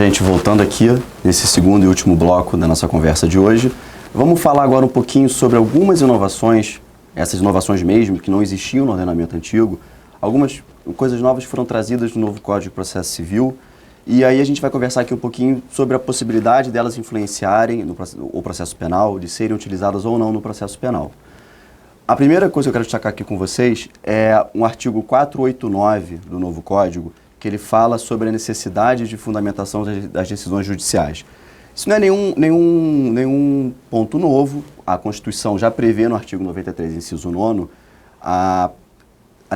gente, voltando aqui nesse segundo e último bloco da nossa conversa de hoje, vamos falar agora um pouquinho sobre algumas inovações, essas inovações mesmo, que não existiam no ordenamento antigo. Algumas coisas novas foram trazidas no novo Código de Processo Civil, e aí a gente vai conversar aqui um pouquinho sobre a possibilidade delas influenciarem o processo penal, de serem utilizadas ou não no processo penal. A primeira coisa que eu quero destacar aqui com vocês é um artigo 489 do novo Código, que ele fala sobre a necessidade de fundamentação das decisões judiciais. Isso não é nenhum ponto novo. A Constituição já prevê no artigo 93, inciso 9, a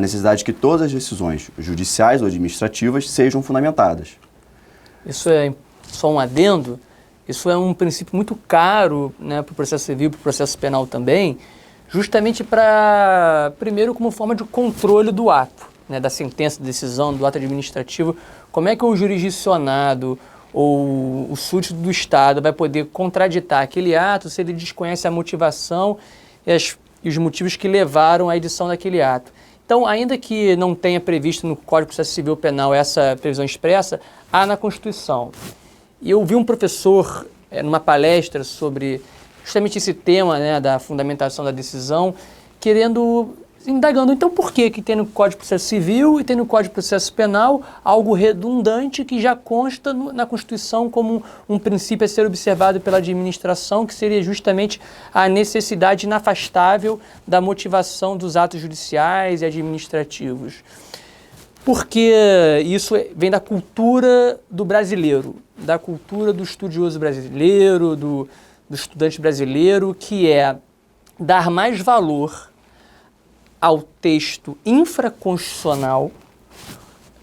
necessidade de que todas as decisões judiciais ou administrativas sejam fundamentadas. Isso é só um adendo, isso é um princípio muito caro, né, para o processo civil, para o processo penal também, justamente primeiro como forma de controle do ato, né, da sentença, da decisão, do ato administrativo. Como é que o jurisdicionado ou o súdito do Estado vai poder contraditar aquele ato se ele desconhece a motivação e os motivos que levaram à edição daquele ato? Então, ainda que não tenha previsto no Código de Processo Civil Penal essa previsão expressa, há na Constituição. E eu vi um professor, numa palestra sobre justamente esse tema, né, da fundamentação da decisão, indagando, então por que tem no Código de Processo Civil e tem no Código de Processo Penal algo redundante que já consta na Constituição como um princípio a ser observado pela administração, que seria justamente a necessidade inafastável da motivação dos atos judiciais e administrativos. Porque isso vem da cultura do brasileiro, da cultura do estudioso brasileiro, do estudante brasileiro, que é dar mais valor ao texto infraconstitucional.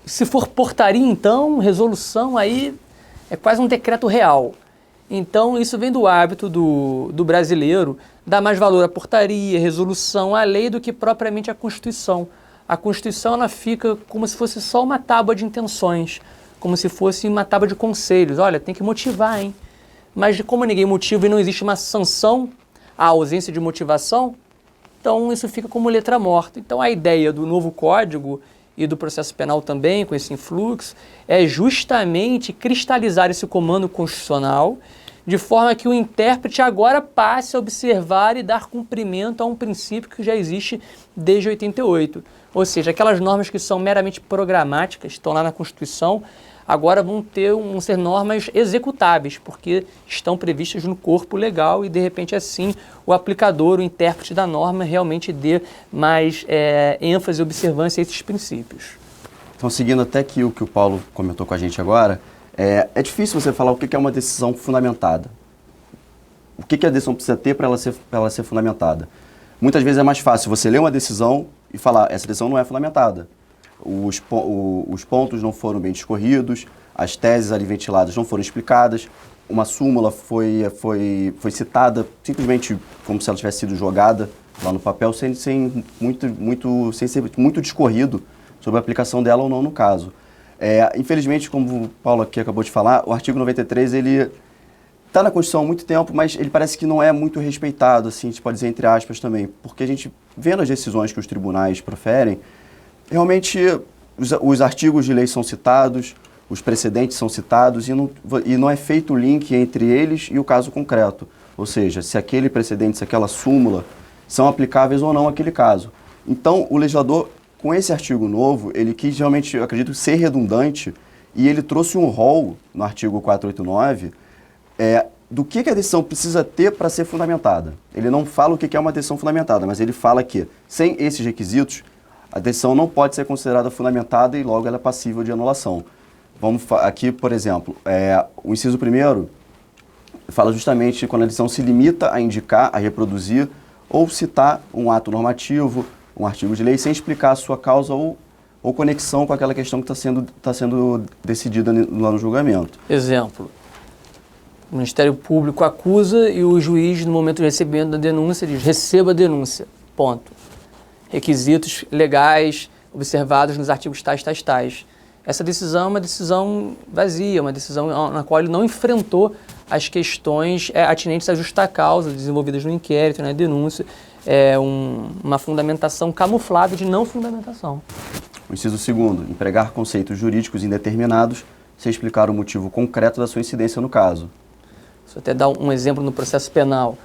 Se for portaria, então, resolução, aí é quase um decreto real. Então, isso vem do hábito do brasileiro, dar mais valor à portaria, resolução, à lei, do que propriamente à Constituição. A Constituição, ela fica como se fosse só uma tábua de intenções, como se fosse uma tábua de conselhos. Olha, tem que motivar, hein? Mas como ninguém motiva e não existe uma sanção à ausência de motivação, então isso fica como letra morta. Então a ideia do novo Código e do processo penal também, com esse influxo, é justamente cristalizar esse comando constitucional de forma que o intérprete agora passe a observar e dar cumprimento a um princípio que já existe desde 88. Ou seja, aquelas normas que são meramente programáticas, estão lá na Constituição, agora vão ser normas executáveis, porque estão previstas no corpo legal e, de repente, assim, o aplicador, o intérprete da norma, realmente dê mais ênfase e observância a esses princípios. Então, seguindo até aqui o que o Paulo comentou com a gente agora, é difícil você falar o que é uma decisão fundamentada. O que a decisão precisa ter para ela ser fundamentada? Muitas vezes é mais fácil você ler uma decisão e falar, essa decisão não é fundamentada. Os pontos não foram bem discorridos, as teses ali ventiladas não foram explicadas, uma súmula foi citada simplesmente como se ela tivesse sido jogada lá no papel, sem ser muito discorrido sobre a aplicação dela ou não no caso. Infelizmente, como o Paulo aqui acabou de falar, o artigo 93, ele está na Constituição há muito tempo, mas ele parece que não é muito respeitado, assim, a gente pode dizer entre aspas também, porque a gente, vendo as decisões que os tribunais proferem, realmente os artigos de lei são citados, os precedentes são citados e não é feito o link entre eles e o caso concreto. Ou seja, se aquele precedente, se aquela súmula são aplicáveis ou não àquele caso. Então, o legislador, com esse artigo novo, ele quis realmente, eu acredito, ser redundante e ele trouxe um rol no artigo 489 do que a decisão precisa ter para ser fundamentada. Ele não fala o que é uma decisão fundamentada, mas ele fala que, sem esses requisitos, a decisão não pode ser considerada fundamentada e logo ela é passível de anulação. Vamos aqui, por exemplo, o inciso 1º fala justamente quando a decisão se limita a indicar, a reproduzir ou citar um ato normativo, um artigo de lei, sem explicar a sua causa ou conexão com aquela questão que está sendo decidida lá no julgamento. Exemplo, o Ministério Público acusa e o juiz, no momento de recebimento da denúncia, diz: receba a denúncia, ponto. Requisitos legais observados nos artigos tais. Essa decisão é uma decisão vazia, uma decisão na qual ele não enfrentou as questões atinentes à justa causa desenvolvidas no inquérito, na denúncia. É uma fundamentação camuflada de não fundamentação. O inciso 2º, empregar conceitos jurídicos indeterminados sem explicar o motivo concreto da sua incidência no caso. Deixa eu até dar um exemplo no processo penal.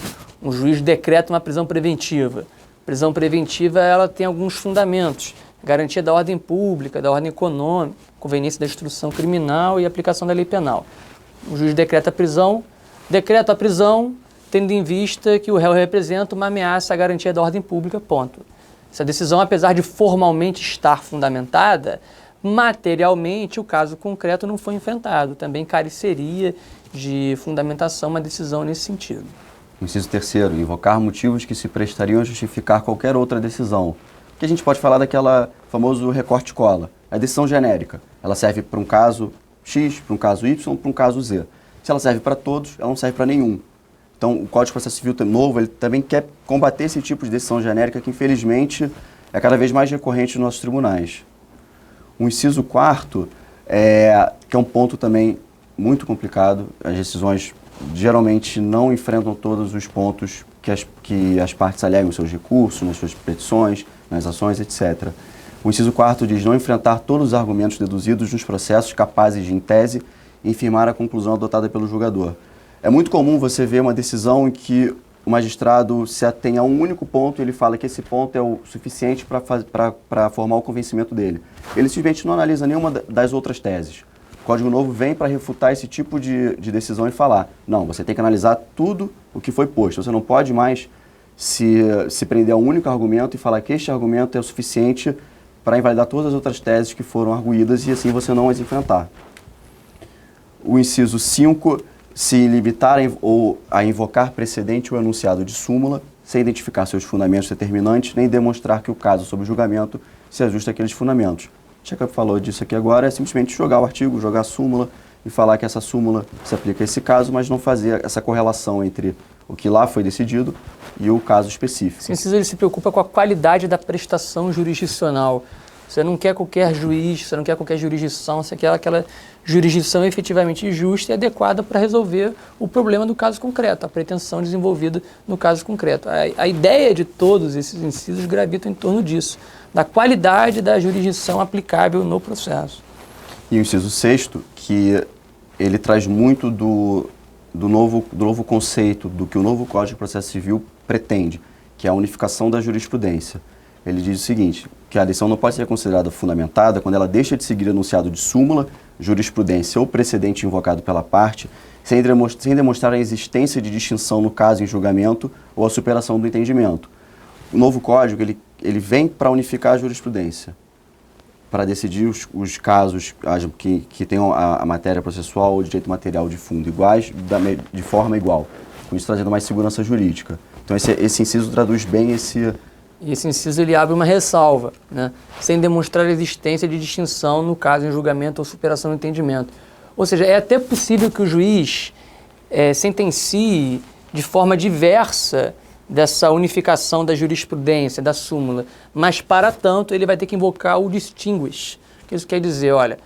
Um juiz decreta uma prisão preventiva. Prisão preventiva, ela tem alguns fundamentos. Garantia da ordem pública, da ordem econômica, conveniência da instrução criminal e aplicação da lei penal. O juiz decreta a prisão, tendo em vista que o réu representa uma ameaça à garantia da ordem pública, ponto. Essa decisão, apesar de formalmente estar fundamentada, materialmente o caso concreto não foi enfrentado. Também careceria de fundamentação uma decisão nesse sentido. Inciso terceiro, invocar motivos que se prestariam a justificar qualquer outra decisão. O que a gente pode falar daquela famoso recorte-cola? A decisão genérica. Ela serve para um caso X, para um caso Y, para um caso Z. Se ela serve para todos, ela não serve para nenhum. Então, o Código de Processo Civil novo, ele também quer combater esse tipo de decisão genérica que, infelizmente, é cada vez mais recorrente nos nossos tribunais. O inciso quarto, que é um ponto também muito complicado. As decisões geralmente não enfrentam todos os pontos que as partes alegam nos seus recursos, nas suas petições, nas ações, etc. O inciso quarto diz não enfrentar todos os argumentos deduzidos nos processos capazes de, em tese, infirmar a conclusão adotada pelo julgador. É muito comum você ver uma decisão em que o magistrado se atém a um único ponto e ele fala que esse ponto é o suficiente para formar o convencimento dele. Ele simplesmente não analisa nenhuma das outras teses. O Código Novo vem para refutar esse tipo de decisão e falar, não, você tem que analisar tudo o que foi posto. Você não pode mais se prender a um único argumento e falar que este argumento é o suficiente para invalidar todas as outras teses que foram arguídas e assim você não as enfrentar. O inciso 5, se limitar a invocar precedente ou enunciado de súmula, sem identificar seus fundamentos determinantes, nem demonstrar que o caso sob julgamento se ajusta àqueles fundamentos. O Checa falou disso aqui agora, é simplesmente jogar o artigo, jogar a súmula e falar que essa súmula se aplica a esse caso, mas não fazer essa correlação entre o que lá foi decidido e o caso específico. Esse inciso ele se preocupa com a qualidade da prestação jurisdicional. Você não quer qualquer juiz, você não quer qualquer jurisdição, você quer aquela jurisdição efetivamente justa e adequada para resolver o problema do caso concreto, a pretensão desenvolvida no caso concreto. A ideia de todos esses incisos gravita em torno disso, da qualidade da jurisdição aplicável no processo. E o inciso 6º, que ele traz muito do novo conceito, do que o novo Código de Processo Civil pretende, que é a unificação da jurisprudência. Ele diz o seguinte, que a decisão não pode ser considerada fundamentada quando ela deixa de seguir enunciado de súmula, jurisprudência ou precedente invocado pela parte, sem demonstrar a existência de distinção no caso em julgamento ou a superação do entendimento. O novo Código, ele vem para unificar a jurisprudência, para decidir os casos que tenham a matéria processual ou direito material de fundo iguais, de forma igual, com isso trazendo mais segurança jurídica. Então esse inciso traduz bem esse... E esse inciso ele abre uma ressalva, né? Sem demonstrar a existência de distinção no caso em julgamento ou superação do entendimento. Ou seja, é até possível que o juiz sentencie de forma diversa dessa unificação da jurisprudência, da súmula, mas para tanto ele vai ter que invocar o distinguish. Isso quer dizer, olha,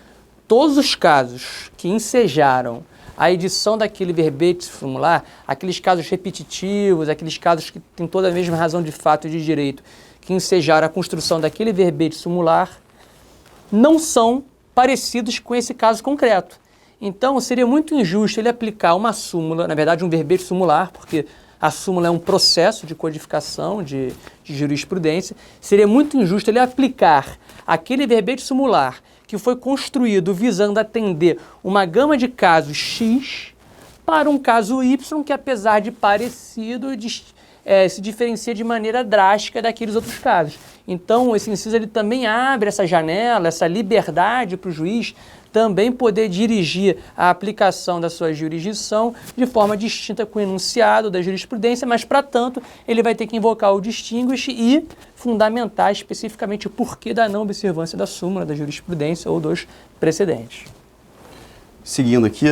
todos os casos que ensejaram a edição daquele verbete formular, aqueles casos repetitivos, aqueles casos que têm toda a mesma razão de fato e de direito, que ensejaram a construção daquele verbete formular, não são parecidos com esse caso concreto. Então, seria muito injusto ele aplicar uma súmula, na verdade um verbete formular, porque a súmula é um processo de codificação de jurisprudência, seria muito injusto ele aplicar aquele verbete formular que foi construído visando atender uma gama de casos X para um caso Y que, apesar de parecido, se diferencia de maneira drástica daqueles outros casos. Então, esse inciso ele também abre essa janela, essa liberdade para o juiz também poder dirigir a aplicação da sua jurisdição de forma distinta com o enunciado da jurisprudência, mas, para tanto, ele vai ter que invocar o distinguish e fundamentar especificamente o porquê da não observância da súmula, da jurisprudência ou dos precedentes. Seguindo aqui,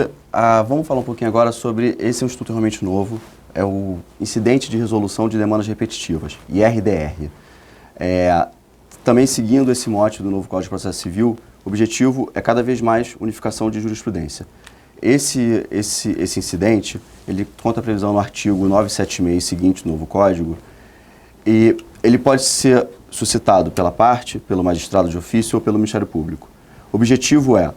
vamos falar um pouquinho agora sobre esse instituto realmente novo, é o Incidente de Resolução de Demandas Repetitivas, IRDR. Também seguindo esse mote do novo Código de Processo Civil, o objetivo é cada vez mais unificação de jurisprudência. Esse incidente, ele conta a previsão no artigo 976 seguinte do novo Código, e ele pode ser suscitado pela parte, pelo magistrado de ofício ou pelo Ministério Público. O objetivo é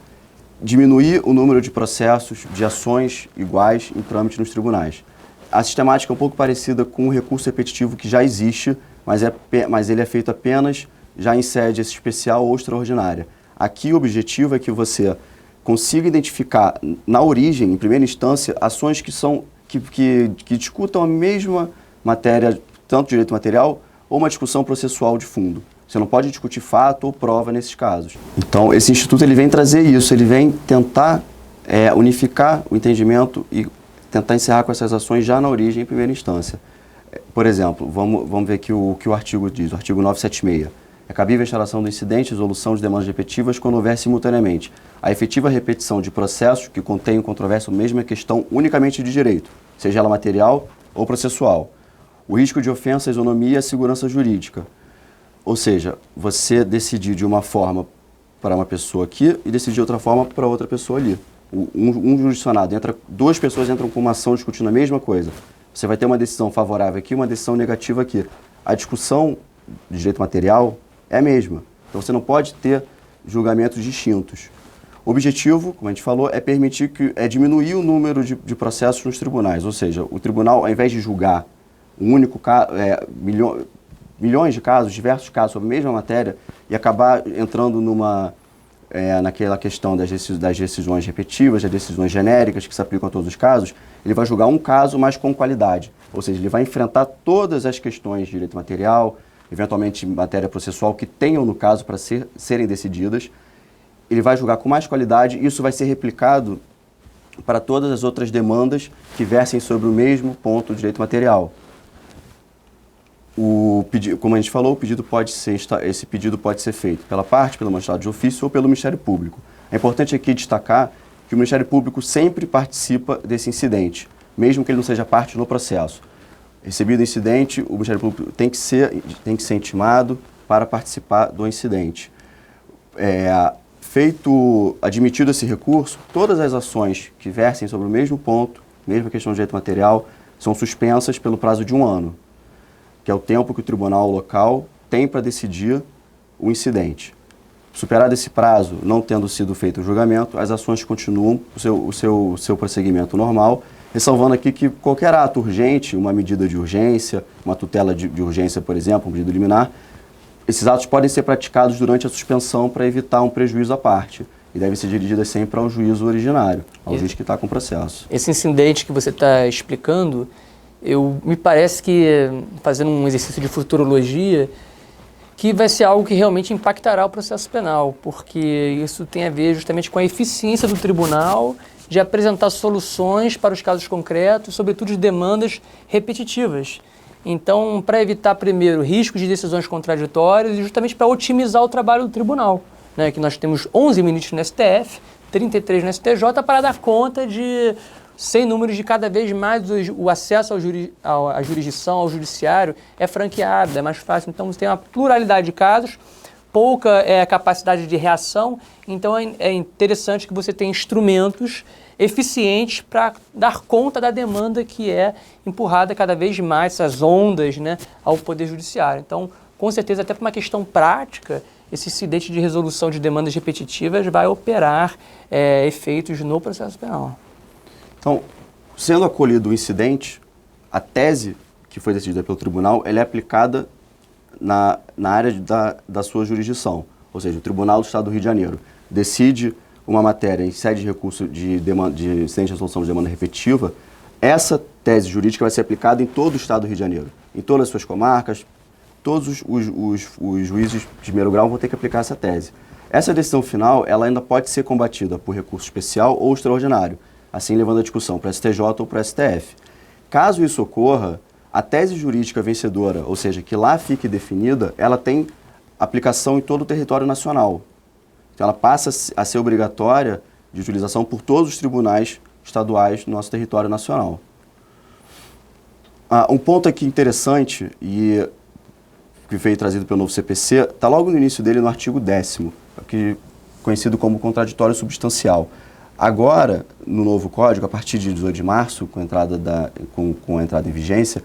diminuir o número de processos, de ações iguais em trâmite nos tribunais. A sistemática é um pouco parecida com o recurso repetitivo que já existe, mas ele é feito apenas já em sede especial ou extraordinária. Aqui o objetivo é que você consiga identificar na origem, em primeira instância, ações que discutam a mesma matéria, tanto direito material ou uma discussão processual de fundo. Você não pode discutir fato ou prova nesses casos. Então, esse instituto ele vem trazer isso, ele vem tentar unificar o entendimento e tentar encerrar com essas ações já na origem, em primeira instância. Por exemplo, vamos ver aqui o que o artigo diz, o artigo 976. É cabível a instalação do incidente e resolução de demandas repetitivas quando houver simultaneamente a efetiva repetição de processos que contenham controvérsia ou mesma questão unicamente de direito, seja ela material ou processual. O risco de ofensa à isonomia e à segurança jurídica. Ou seja, você decidir de uma forma para uma pessoa aqui e decidir de outra forma para outra pessoa ali. Um jurisdicionado, duas pessoas entram com uma ação discutindo a mesma coisa. Você vai ter uma decisão favorável aqui e uma decisão negativa aqui. A discussão de direito material é a mesma. Então você não pode ter julgamentos distintos. O objetivo, como a gente falou, é diminuir o número de processos nos tribunais. Ou seja, o tribunal, ao invés de julgar um único caso, milhões de casos, diversos casos sobre a mesma matéria e acabar entrando naquela questão das decisões repetitivas, das decisões genéricas que se aplicam a todos os casos, ele vai julgar um caso, mas com qualidade. Ou seja, ele vai enfrentar todas as questões de direito material, eventualmente matéria processual que tenham no caso para serem decididas. Ele vai julgar com mais qualidade e isso vai ser replicado para todas as outras demandas que versem sobre o mesmo ponto de direito material. Como a gente falou, esse pedido pode ser feito pela parte, pelo magistrado de ofício ou pelo Ministério Público. É importante aqui destacar que o Ministério Público sempre participa desse incidente, mesmo que ele não seja parte no processo. Recebido o incidente, o Ministério Público tem que ser intimado para participar do incidente. Admitido esse recurso, todas as ações que versem sobre o mesmo ponto, mesma questão de direito material, são suspensas pelo prazo de 1 ano. Que é o tempo que o tribunal local tem para decidir o incidente. Superado esse prazo, não tendo sido feito o julgamento, as ações continuam o seu prosseguimento normal, ressalvando aqui que qualquer ato urgente, uma medida de urgência, uma tutela de urgência, por exemplo, um pedido liminar, esses atos podem ser praticados durante a suspensão para evitar um prejuízo à parte e devem ser dirigidas sempre ao juízo originário, ao juiz que está com o processo. Esse incidente que você está explicando, me parece que, fazendo um exercício de futurologia, que vai ser algo que realmente impactará o processo penal, porque isso tem a ver justamente com a eficiência do tribunal de apresentar soluções para os casos concretos, sobretudo de demandas repetitivas. Então, para evitar, primeiro, riscos de decisões contraditórias e justamente para otimizar o trabalho do tribunal, né, que nós temos 11 ministros no STF, 33 no STJ, para dar conta de... sem números de cada vez mais o acesso à jurisdição, ao judiciário é franqueado, é mais fácil. Então você tem uma pluralidade de casos, pouca capacidade de reação, então é interessante que você tenha instrumentos eficientes para dar conta da demanda que é empurrada cada vez mais, essas ondas, né, ao Poder Judiciário. Então, com certeza, até por uma questão prática, esse incidente de resolução de demandas repetitivas vai operar efeitos no processo penal. Então, sendo acolhido o incidente, a tese que foi decidida pelo tribunal, ela é aplicada na área da sua jurisdição. Ou seja, o Tribunal do Estado do Rio de Janeiro decide uma matéria em sede de recurso de incidente de resolução de demanda repetitiva, essa tese jurídica vai ser aplicada em todo o Estado do Rio de Janeiro, em todas as suas comarcas, todos os juízes de primeiro grau vão ter que aplicar essa tese. Essa decisão final, ela ainda pode ser combatida por recurso especial ou extraordinário, assim levando a discussão para o STJ ou para o STF. Caso isso ocorra, a tese jurídica vencedora, ou seja, que lá fique definida, ela tem aplicação em todo o território nacional. Então ela passa a ser obrigatória de utilização por todos os tribunais estaduais do nosso território nacional. Um ponto aqui interessante, e que veio trazido pelo novo CPC, está logo no início dele no artigo 10º, conhecido como contraditório substancial. Agora, no novo Código, a partir de 18 de março, com a entrada em vigência,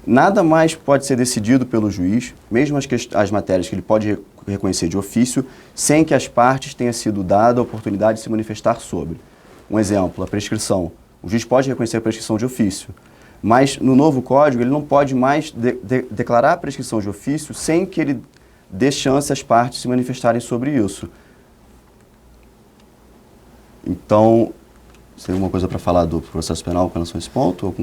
Nada mais pode ser decidido pelo juiz, mesmo as matérias que ele pode reconhecer de ofício, sem que as partes tenham sido dada a oportunidade de se manifestar sobre. Um exemplo, a prescrição. O juiz pode reconhecer a prescrição de ofício, mas no novo código ele não pode mais declarar a prescrição de ofício sem que ele dê chance às partes se manifestarem sobre isso. Então, você tem alguma coisa para falar do processo penal com relação a esse ponto?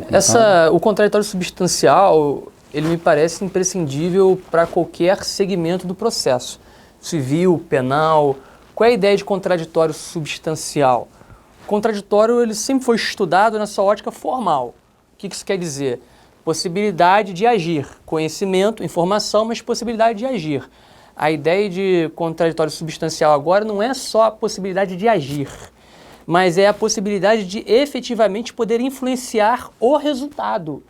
O contraditório substancial, ele me parece imprescindível para qualquer segmento do processo. Civil, penal. Qual é a ideia de contraditório substancial? O contraditório ele sempre foi estudado nessa ótica formal. O que isso quer dizer? Possibilidade de agir. Conhecimento, informação, mas possibilidade de agir. A ideia de contraditório substancial agora não é só a possibilidade de agir, mas é a possibilidade de efetivamente poder influenciar o resultado.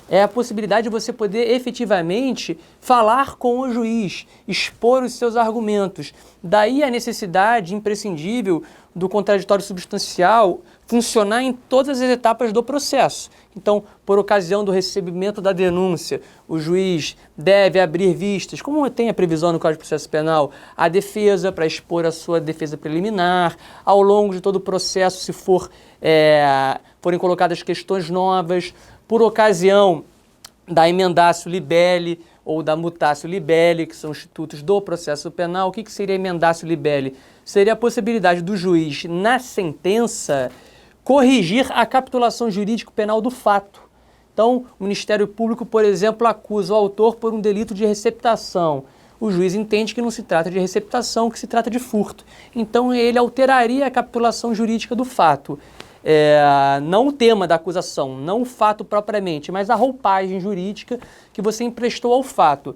É a possibilidade de você poder efetivamente falar com o juiz, expor os seus argumentos. Daí a necessidade imprescindível do contraditório substancial funcionar em todas as etapas do processo. Então, por ocasião do recebimento da denúncia, o juiz deve abrir vistas, como tem a previsão no Código de Processo Penal, a defesa para expor a sua defesa preliminar. Ao longo de todo o processo, se forem colocadas questões novas, por ocasião da emendatio libelli ou da mutatio libelli, que são institutos do processo penal. O que seria emendatio libelli? Seria a possibilidade do juiz, na sentença, corrigir a capitulação jurídico-penal do fato. Então, o Ministério Público, por exemplo, acusa o autor por um delito de receptação. O juiz entende que não se trata de receptação, que se trata de furto. Então, ele alteraria a capitulação jurídica do fato. Não o tema da acusação, não o fato propriamente, mas a roupagem jurídica que você emprestou ao fato.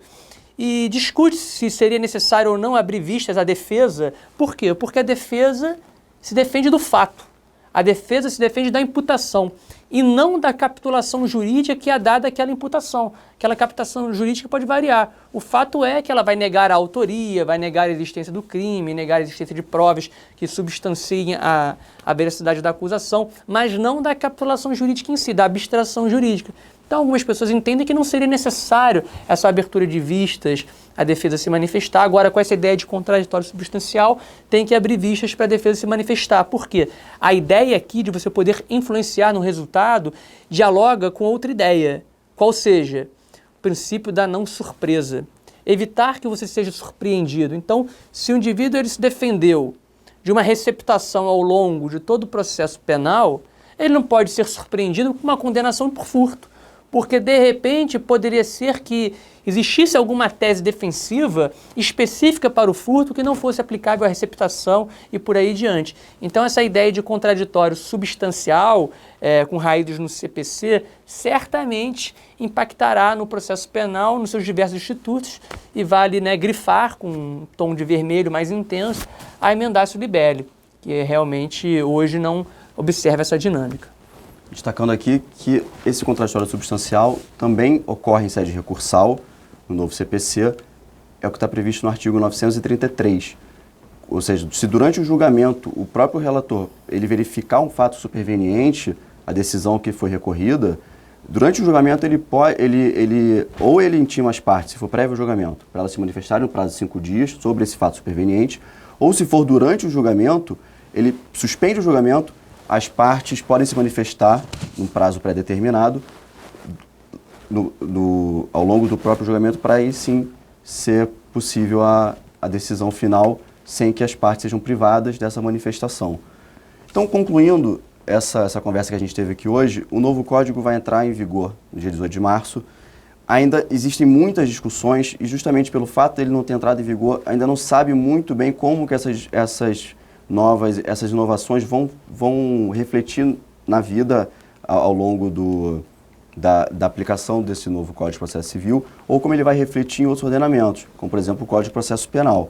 E discute se seria necessário ou não abrir vistas à defesa. Por quê? Porque a defesa se defende do fato. A defesa se defende da imputação e não da capitulação jurídica que é dada àquela imputação. Aquela capitulação jurídica pode variar. O fato é que ela vai negar a autoria, vai negar a existência do crime, negar a existência de provas que substanciem a veracidade da acusação, mas não da capitulação jurídica em si, da abstração jurídica. Então, algumas pessoas entendem que não seria necessário essa abertura de vistas, a defesa se manifestar. Agora, com essa ideia de contraditório substancial, tem que abrir vistas para a defesa se manifestar. Por quê? A ideia aqui de você poder influenciar no resultado dialoga com outra ideia, qual seja o princípio da não surpresa. Evitar que você seja surpreendido. Então, se o indivíduo ele se defendeu de uma receptação ao longo de todo o processo penal, ele não pode ser surpreendido com uma condenação por furto. Porque, de repente, poderia ser que existisse alguma tese defensiva específica para o furto que não fosse aplicável à receptação e por aí diante. Então, essa ideia de contraditório substancial, com raízes no CPC, certamente impactará no processo penal, nos seus diversos institutos, e vale grifar com um tom de vermelho mais intenso a emendatio libelli, que realmente hoje não observa essa dinâmica. Destacando aqui que esse contraditório substancial também ocorre em sede recursal, no novo CPC, é o que está previsto no artigo 933. Ou seja, se durante o julgamento o próprio relator ele verificar um fato superveniente, a decisão que foi recorrida, durante o julgamento ou ele intima as partes, se for prévio ao julgamento, para elas se manifestarem no prazo de 5 dias sobre esse fato superveniente, ou se for durante o julgamento, ele suspende o julgamento. As partes podem se manifestar num prazo pré-determinado ao longo do próprio julgamento para aí sim ser possível a decisão final sem que as partes sejam privadas dessa manifestação. Então, concluindo essa conversa que a gente teve aqui hoje, o novo código vai entrar em vigor no dia 18 de março. Ainda existem muitas discussões e justamente pelo fato de ele não ter entrado em vigor, ainda não sabe muito bem como que essas inovações vão refletir na vida ao longo da aplicação desse novo Código de Processo Civil, ou como ele vai refletir em outros ordenamentos, como, por exemplo, o Código de Processo Penal.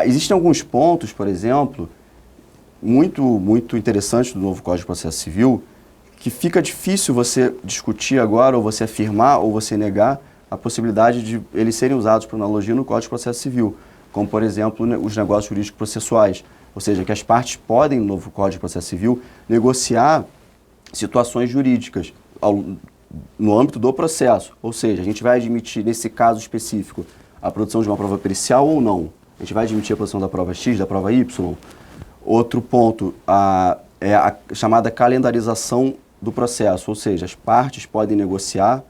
Existem alguns pontos, por exemplo, muito interessantes do novo Código de Processo Civil, que fica difícil você discutir agora, ou você afirmar, ou você negar a possibilidade de eles serem usados por analogia no Código de Processo Civil, como, por exemplo, os negócios jurídicos processuais, ou seja, que as partes podem, no novo Código de Processo Civil, negociar situações jurídicas no âmbito do processo. Ou seja, a gente vai admitir, nesse caso específico, a produção de uma prova pericial ou não? A gente vai admitir a produção da prova X, da prova Y? Outro ponto é a chamada calendarização do processo, ou seja, as partes podem negociar,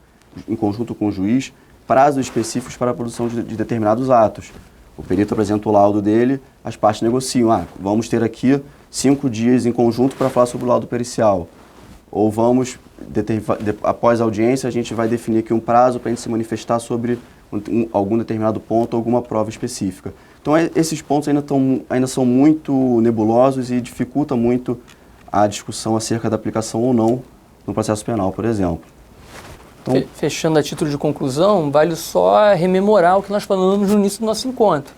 em conjunto com o juiz, prazos específicos para a produção de determinados atos. O perito apresenta o laudo dele, as partes negociam. Vamos ter aqui 5 dias em conjunto para falar sobre o laudo pericial. Ou vamos, após a audiência, a gente vai definir aqui um prazo para a gente se manifestar sobre algum determinado ponto, alguma prova específica. Então, esses pontos ainda são muito nebulosos e dificultam muito a discussão acerca da aplicação ou não no processo penal, por exemplo. Então, fechando a título de conclusão, vale só rememorar o que nós falamos no início do nosso encontro,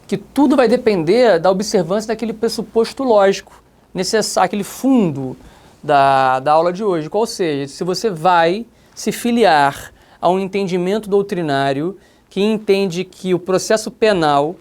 que tudo vai depender da observância daquele pressuposto lógico necessário, aquele fundo da aula de hoje. Qual seja, se você vai se filiar a um entendimento doutrinário que entende que o processo penal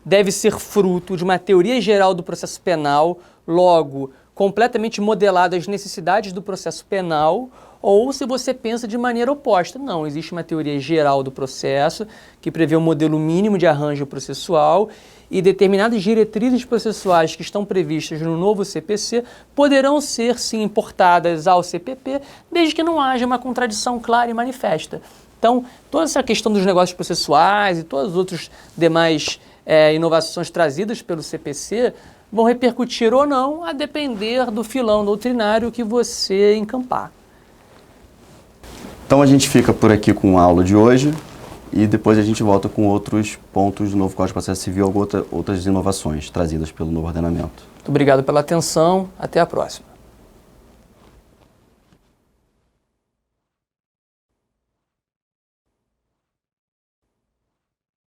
deve ser fruto de uma teoria geral do processo penal, logo, completamente modelado às necessidades do processo penal, ou se você pensa de maneira oposta. Não, existe uma teoria geral do processo que prevê um modelo mínimo de arranjo processual e determinadas diretrizes processuais que estão previstas no novo CPC poderão ser, sim, importadas ao CPP, desde que não haja uma contradição clara e manifesta. Então, toda essa questão dos negócios processuais e todas as outras demais inovações trazidas pelo CPC vão repercutir ou não a depender do filão doutrinário que você encampar. Então a gente fica por aqui com a aula de hoje e depois a gente volta com outros pontos do novo Código de Processo Civil, outras inovações trazidas pelo novo ordenamento. Muito obrigado pela atenção, até a próxima.